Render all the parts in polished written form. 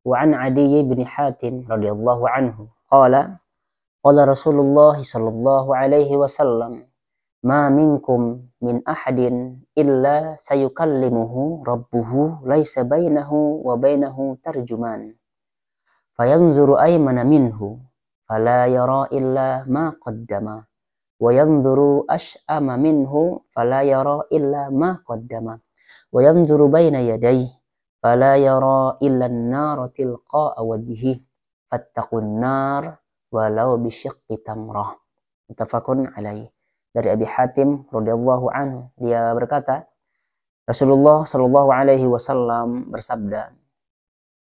Wa an Adi bin Hatim radhiyallahu anhu qala qala Rasulullah sallallahu alaihi wasallam ma minkum min ahadin illa sayukallimuhu rabbuhu laisa bainahu wa bainahu tarjuman fayanzuru aymana minhu fala yara illa ma qaddama wa yanzuru ash'ama minhu fala yara illa ma qaddama wa yanzuru baina yadayhi fala yara illa an-nar tilqa'a wajhihi fattaqun nar walau bisyiqqi tamrah. Muttafaqun alaih. Dari Abi Hatim radhiyallahu anhu, dia berkata, Rasulullah shallallahu alaihi wasallam bersabda,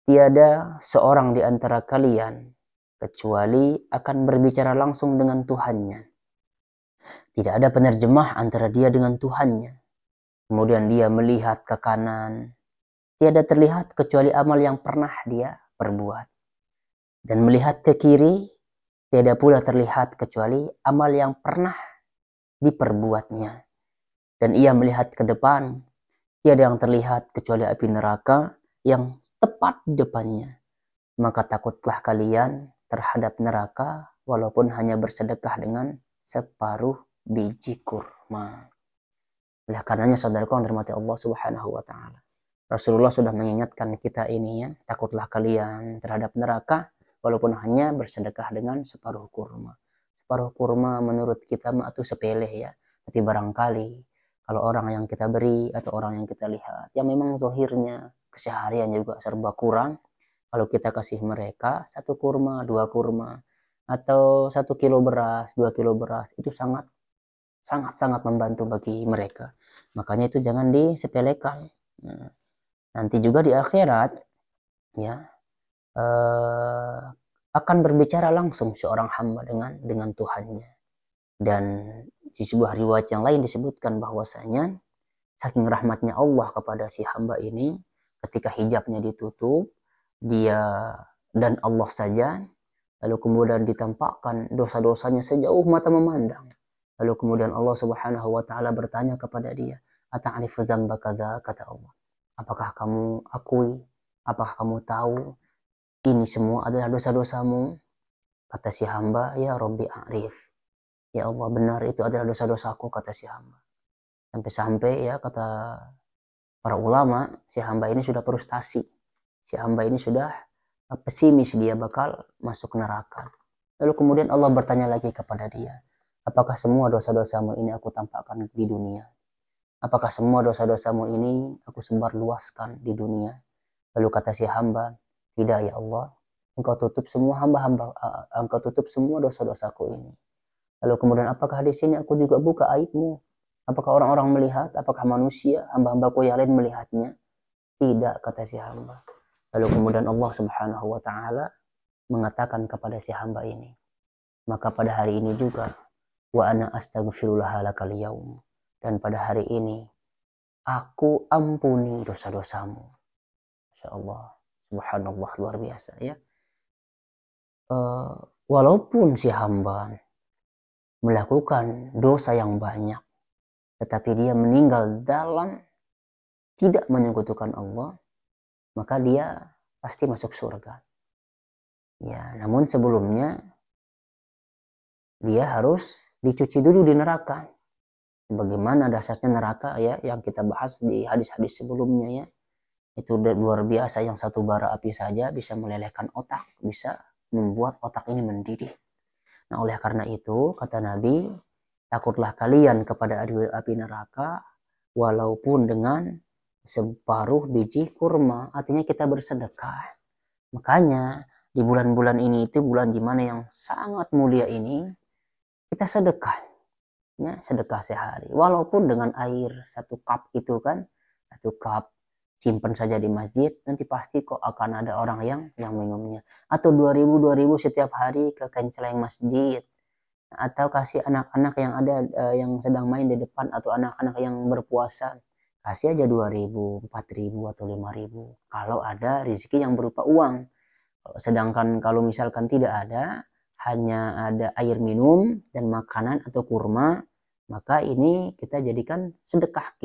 tiada seorang di antara kalian kecuali akan berbicara langsung dengan Tuhannya. Tidak ada penerjemah antara dia dengan Tuhannya. Kemudian dia melihat ke kanan, tiada terlihat kecuali amal yang pernah dia perbuat. Dan melihat ke kiri, tiada pula terlihat kecuali amal yang pernah diperbuatnya. Dan ia melihat ke depan, tiada yang terlihat kecuali api neraka yang tepat di depannya. Maka takutlah kalian terhadap neraka walaupun hanya bersedekah dengan separuh biji kurma. Oleh karenanya saudaraku yang dirahmati Allah Subhanahu wa taala, Rasulullah sudah mengingatkan kita ini ya, takutlah kalian terhadap neraka walaupun hanya bersedekah dengan separuh kurma. Separuh kurma menurut kita mah itu sepele ya, tapi barangkali kalau orang yang kita beri atau orang yang kita lihat yang memang zahirnya keseharian juga serba kurang, kalau kita kasih mereka 1 kurma, 2 kurma, atau 1 kilo beras, 2 kilo beras, itu sangat membantu bagi mereka. Makanya itu jangan disepelekan. Nah, nanti juga di akhirat ya akan berbicara langsung seorang hamba dengan Tuhannya. Dan di sebuah riwayat yang lain disebutkan bahwasanya saking rahmatnya Allah kepada si hamba ini, ketika hijabnya ditutup, dia dan Allah saja, lalu kemudian ditampakkan dosa-dosanya sejauh mata memandang. Lalu kemudian Allah Subhanahu wa taala bertanya kepada dia, "Ata'rifu dzamba kadza?" kata Allah. Apakah kamu akui? Apakah kamu tahu ini semua adalah dosa-dosamu? Kata si hamba, "Ya Rabbi a'rif." Ya Allah, benar itu adalah dosa-dosaku, kata si hamba. Sampai-sampai ya kata para ulama, si hamba ini sudah frustasi. Si hamba ini sudah pesimis dia bakal masuk neraka. Lalu kemudian Allah bertanya lagi kepada dia, apakah semua dosa-dosamu ini aku tampakkan di dunia? Apakah semua dosa-dosamu ini aku sebar luaskan di dunia? Lalu kata si hamba, tidak ya Allah, engkau tutup semua engkau tutup semua dosa-dosaku ini. Lalu kemudian apakah di sini aku juga buka aibmu? Apakah orang-orang melihat? Apakah manusia, hamba-hambaku yang lain melihatnya? Tidak, kata si hamba. Lalu kemudian Allah Subhanahu wa taala mengatakan kepada si hamba ini, maka pada hari ini juga wa ana astaghfirullah lakal yaum, dan pada hari ini aku ampuni dosa-dosamu. Masyaallah, subhanallah, luar biasa ya. Walaupun si hamba melakukan dosa yang banyak, tetapi dia meninggal dalam tidak menyekutukan Allah, maka dia pasti masuk surga. Ya, namun sebelumnya dia harus dicuci dulu di neraka. Bagaimana dasarnya neraka ya, yang kita bahas di hadis-hadis sebelumnya ya. Itu luar biasa, yang satu bara api saja bisa melelehkan otak, bisa membuat otak ini mendidih. Nah, oleh karena itu kata Nabi, takutlah kalian kepada api neraka walaupun dengan separuh biji kurma, artinya kita bersedekah. Makanya di bulan-bulan ini itu bulan dimana yang sangat mulia ini, kita sedekah ya, sedekah sehari walaupun dengan air 1 cup itu kan, 1 cup simpan saja di masjid, nanti pasti kok akan ada orang yang minumnya. Atau 2000 setiap hari ke kenceleng masjid, atau kasih anak-anak yang ada yang sedang main di depan, atau anak-anak yang berpuasa, kasih aja 2000, 4000 atau 5000 kalau ada rezeki yang berupa uang. Sedangkan kalau misalkan tidak ada, hanya ada air minum dan makanan atau kurma, maka ini kita jadikan sedekah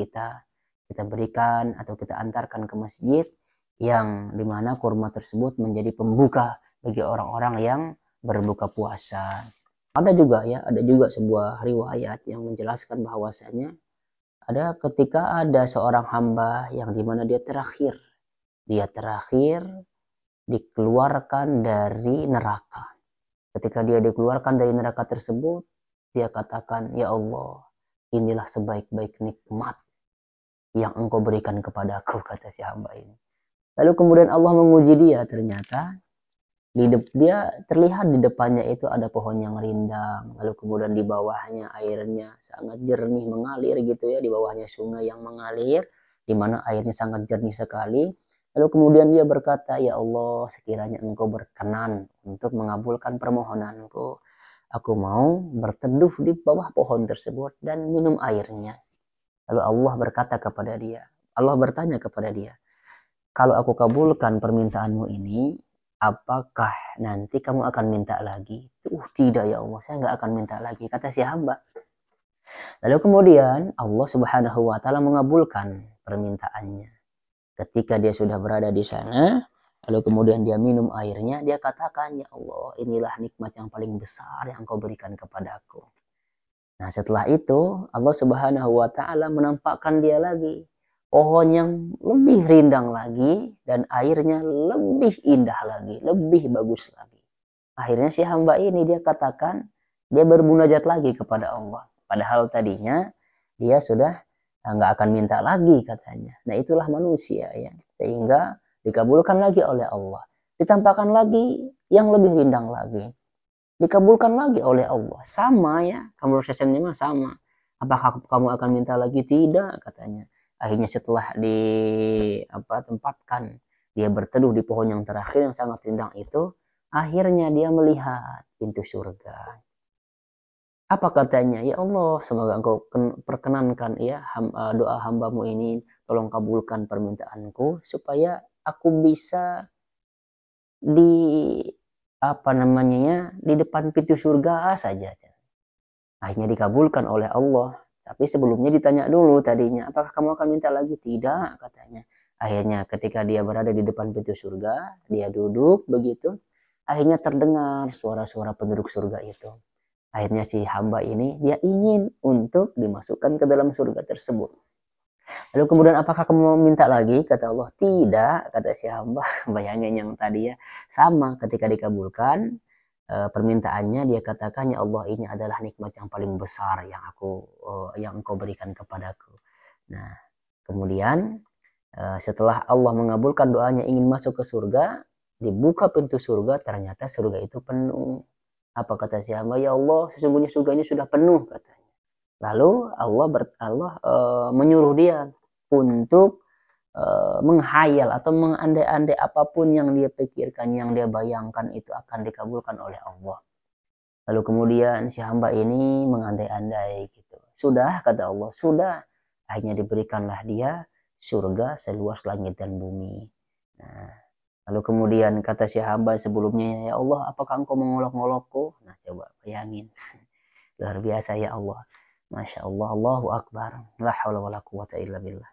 kita berikan atau kita antarkan ke masjid. yang dimana kurma tersebut menjadi pembuka bagi orang-orang yang berbuka puasa. Ada juga sebuah riwayat yang menjelaskan bahwasanya ada ketika ada seorang hamba yang dimana dia terakhir dikeluarkan dari neraka. Ketika dia dikeluarkan dari neraka tersebut, dia katakan, ya Allah, inilah sebaik-baik nikmat yang engkau berikan kepadaku, kata si hamba ini. Lalu kemudian Allah menguji dia, ternyata dia terlihat di depannya itu ada pohon yang rindang, lalu kemudian di bawahnya airnya sangat jernih mengalir gitu ya, di bawahnya sungai yang mengalir, di mana airnya sangat jernih sekali. Lalu kemudian dia berkata, ya Allah, sekiranya engkau berkenan untuk mengabulkan permohonanku, aku mau berteduh di bawah pohon tersebut dan minum airnya. Lalu Allah bertanya kepada dia, kalau aku kabulkan permintaanmu ini, apakah nanti kamu akan minta lagi? Tidak ya Allah, saya nggak akan minta lagi, kata si hamba. Lalu kemudian Allah Subhanahu wa taala mengabulkan permintaannya. Ketika dia sudah berada di sana, lalu kemudian dia minum airnya, dia katakan, ya Allah, inilah nikmat yang paling besar yang Engkau berikan kepadaku. Nah, setelah itu Allah Subhanahu wa taala menampakkan dia lagi pohon yang lebih rindang lagi dan airnya lebih indah lagi, lebih bagus lagi. Akhirnya si hamba ini dia katakan, dia bermunajat lagi kepada Allah. Padahal tadinya dia sudah nggak akan minta lagi katanya. Nah, itulah manusia ya. Sehingga dikabulkan lagi oleh Allah. Ditampakkan lagi yang lebih rindang lagi. Dikabulkan lagi oleh Allah. Sama ya, kamu prosesnya mah sama. Apakah kamu akan minta lagi? Tidak katanya. Akhirnya setelah tempatkan dia berteduh di pohon yang terakhir yang sangat rindang itu, akhirnya dia melihat pintu surga. Apa katanya? Ya Allah, semoga engkau perkenankan ya doa hambamu ini, tolong kabulkan permintaanku supaya aku bisa di di depan pintu surga saja. Akhirnya dikabulkan oleh Allah. Tapi sebelumnya ditanya dulu tadinya, apakah kamu akan minta lagi? Tidak katanya. Akhirnya ketika dia berada di depan pintu surga, dia duduk begitu. Akhirnya terdengar suara-suara penduduk surga itu. Akhirnya si hamba ini dia ingin untuk dimasukkan ke dalam surga tersebut. Lalu kemudian apakah kamu minta lagi? Kata Allah, tidak, kata si hamba. Bayangin yang tadi ya, sama ketika dikabulkan permintaannya, dia katakan, ya Allah, ini adalah nikmat yang paling besar yang engkau berikan kepadaku. Nah, kemudian setelah Allah mengabulkan doanya ingin masuk ke surga, dibuka pintu surga, ternyata surga itu penuh. Apa kata si hamba? Ya Allah, sesungguhnya surganya sudah penuh, katanya. Lalu Allah menyuruh dia untuk menghayal atau mengandai-andai apapun yang dia pikirkan, yang dia bayangkan itu akan dikabulkan oleh Allah. Lalu kemudian si hamba ini mengandai-andai gitu. Sudah, kata Allah, sudah. Akhirnya diberikanlah dia surga seluas langit dan bumi. Nah, lalu kemudian kata si hamba sebelumnya, ya Allah, apakah engkau mengolok-ngolokku? Nah, coba bayangin. Luar biasa ya Allah. Masya Allah, Allahu Akbar. La hawla wa la quwata illa billah.